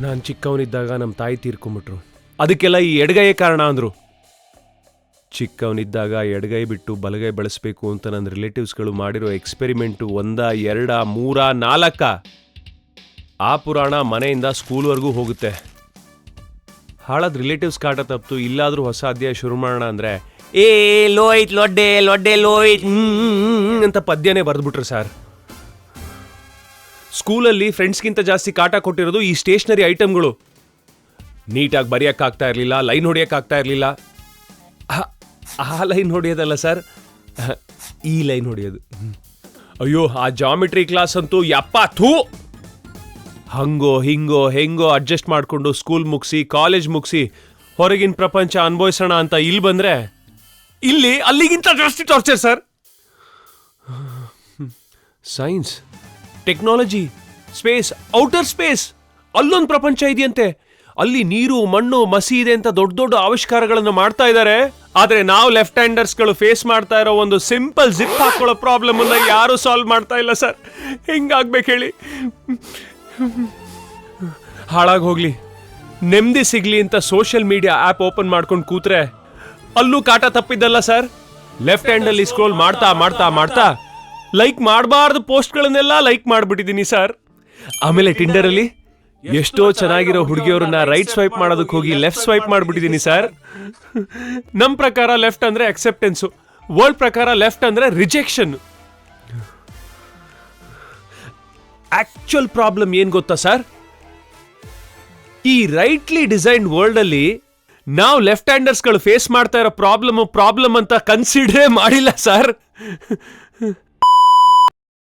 ನಾನು ಚಿಕ್ಕವನಿದ್ದಾಗ ನಮ್ಮ ತಾಯಿ ತೀರ್ಕೊಂಬಿಟ್ರು. ಅದಕ್ಕೆಲ್ಲ ಈ ಎಡಗೈಯೇ ಕಾರಣ ಅಂದರು. ಚಿಕ್ಕವನಿದ್ದಾಗ ಎಡಗೈ ಬಿಟ್ಟು ಬಲಗೈ ಬಳಸಬೇಕು ಅಂತ ನನ್ನ ರಿಲೇಟಿವ್ಸ್ಗಳು ಮಾಡಿರೋ ಎಕ್ಸ್ಪೆರಿಮೆಂಟು 1, 2, 3, 4 ಆ ಪುರಾಣ ಮನೆಯಿಂದ ಸ್ಕೂಲ್ವರೆಗೂ ಹೋಗುತ್ತೆ. ಹಾಳಾದ ರಿಲೇಟಿವ್ಸ್ ಕಾಟ ತಪ್ಪಿತು, ಇಲ್ಲಾದರೂ ಹೊಸ ಅಧ್ಯಾಯ ಶುರು ಮಾಡೋಣ ಅಂದರೆ ಲೋಯ್ತ್ ಲೊಡ್ಡೆ ಲೊಡ್ಡೆ ಲೋಯ್ತ್ ಅಂತ ಪದ್ಯನೇ ಬರೆದ್ಬಿಟ್ರು ಸರ್. ಸ್ಕೂಲಲ್ಲಿ ಫ್ರೆಂಡ್ಸ್ಗಿಂತ ಜಾಸ್ತಿ ಕಾಟ ಕೊಟ್ಟಿರೋದು ಈ ಸ್ಟೇಷನರಿ ಐಟಮ್ಗಳು. ನೀಟಾಗಿ ಬರೆಯೋಕ್ಕಾಗ್ತಾ ಇರಲಿಲ್ಲ, ಲೈನ್ ಹೊಡಿಯೋಕ್ಕಾಗ್ತಾ ಇರಲಿಲ್ಲ. ಆ ಲೈನ್ ಹೊಡೆಯೋದಲ್ಲ ಸರ್, ಈ ಲೈನ್ ಹೊಡೆಯೋದು. ಅಯ್ಯೋ, ಆ ಜಾಮಿಟ್ರಿ ಕ್ಲಾಸ್ ಅಂತೂ ಯಪ್ಪ ಥೂ. ಹಂಗೋ ಹಿಂಗೋ ಹೆಂಗೋ ಅಡ್ಜಸ್ಟ್ ಮಾಡಿಕೊಂಡು ಸ್ಕೂಲ್ ಮುಗಿಸಿ ಕಾಲೇಜ್ ಮುಗಿಸಿ ಹೊರಗಿನ ಪ್ರಪಂಚ ಅನುಭವಿಸೋಣ ಅಂತ ಇಲ್ಲಿ ಬಂದರೆ ಇಲ್ಲಿ ಅಲ್ಲಿಗಿಂತ ಜಾಸ್ತಿ torture sir. Science, technology, space, outer space, ಅಲ್ಲೊಂದು ಪ್ರಪಂಚ ಇದೆಯಂತೆ. ಅಲ್ಲಿ ನೀರು ಮಣ್ಣು ಮಸಿ ಇದೆ ಅಂತ ದೊಡ್ಡ ದೊಡ್ಡ ಆವಿಷ್ಕಾರಗಳನ್ನು ಮಾಡ್ತಾ ಇದ್ದಾರೆ. ಆದರೆ ನಾವು ಲೆಫ್ಟ್ ಹ್ಯಾಂಡರ್ಸ್ಗಳು ಫೇಸ್ ಮಾಡ್ತಾ ಇರೋ ಒಂದು ಸಿಂಪಲ್ ಜಿಪ್ ಹಾಕೊಳ್ಳೋ ಪ್ರಾಬ್ಲಮ್ ಅನ್ನ ಯಾರು ಸಾಲ್ವ್ ಮಾಡ್ತಾ ಇಲ್ಲ ಸರ್. ಹೆಂಗಾಗ್ಬೇಕು ಹೇಳಿ? ಹಾಳಾಗಿ ಹೋಗ್ಲಿ, ನೆಮ್ಮದಿ ಸಿಗ್ಲಿ ಅಂತ ಸೋಷಿಯಲ್ ಮೀಡಿಯಾ ಆ್ಯಪ್ ಓಪನ್ ಮಾಡ್ಕೊಂಡು ಕೂತ್ರೆ ಅಲ್ಲೂ ಕಾಟ ತಪ್ಪಿದ್ದಲ್ಲ ಸರ್. ಲೆಫ್ಟ್ ಹ್ಯಾಂಡಲ್ಲಿ ಸ್ಕ್ರೋಲ್ ಮಾಡ್ತಾ ಮಾಡ್ತಾ ಮಾಡ್ತಾ ಲೈಕ್ ಮಾಡಬಾರ್ದು ಪೋಸ್ಟ್ಗಳನ್ನೆಲ್ಲ ಲೈಕ್ ಮಾಡಿಬಿಟ್ಟಿದ್ದೀನಿ ಸರ್. ಆಮೇಲೆ ಟಿಂಡರಲ್ಲಿ ಎಷ್ಟೋ ಚೆನ್ನಾಗಿರೋ ಹುಡುಗಿಯವ್ರನ್ನ ರೈಟ್ ಸ್ವೈಪ್ ಮಾಡೋದಕ್ಕೆ ಹೋಗಿ ಲೆಫ್ಟ್ ಸ್ವೈಪ್ ಮಾಡಿಬಿಟ್ಟಿದ್ದೀನಿ ಸರ್. ನಮ್ಮ ಪ್ರಕಾರ ಲೆಫ್ಟ್ ಅಂದರೆ ಅಕ್ಸೆಪ್ಟೆನ್ಸು, ವರ್ಲ್ಡ್ ಪ್ರಕಾರ ಲೆಫ್ಟ್ ಅಂದರೆ ರಿಜೆಕ್ಷನ್. ಆಕ್ಚುಯಲ್ ಪ್ರಾಬ್ಲಮ್ ಏನು ಗೊತ್ತಾ ಸರ್? ಈ ರೈಟ್ಲಿ ಡಿಸೈನ್ಡ್ ವರ್ಲ್ಡ್ ಅಲ್ಲಿ ನಾವು ಲೆಫ್ಟ್ ಹ್ಯಾಂಡರ್ಸ್ಗಳು ಫೇಸ್ ಮಾಡ್ತಾ ಇರೋ ಪ್ರಾಬ್ಲಮ್ ಅಂತ ಕನ್ಸಿಡರೇ ಮಾಡಿಲ್ಲ ಸರ್.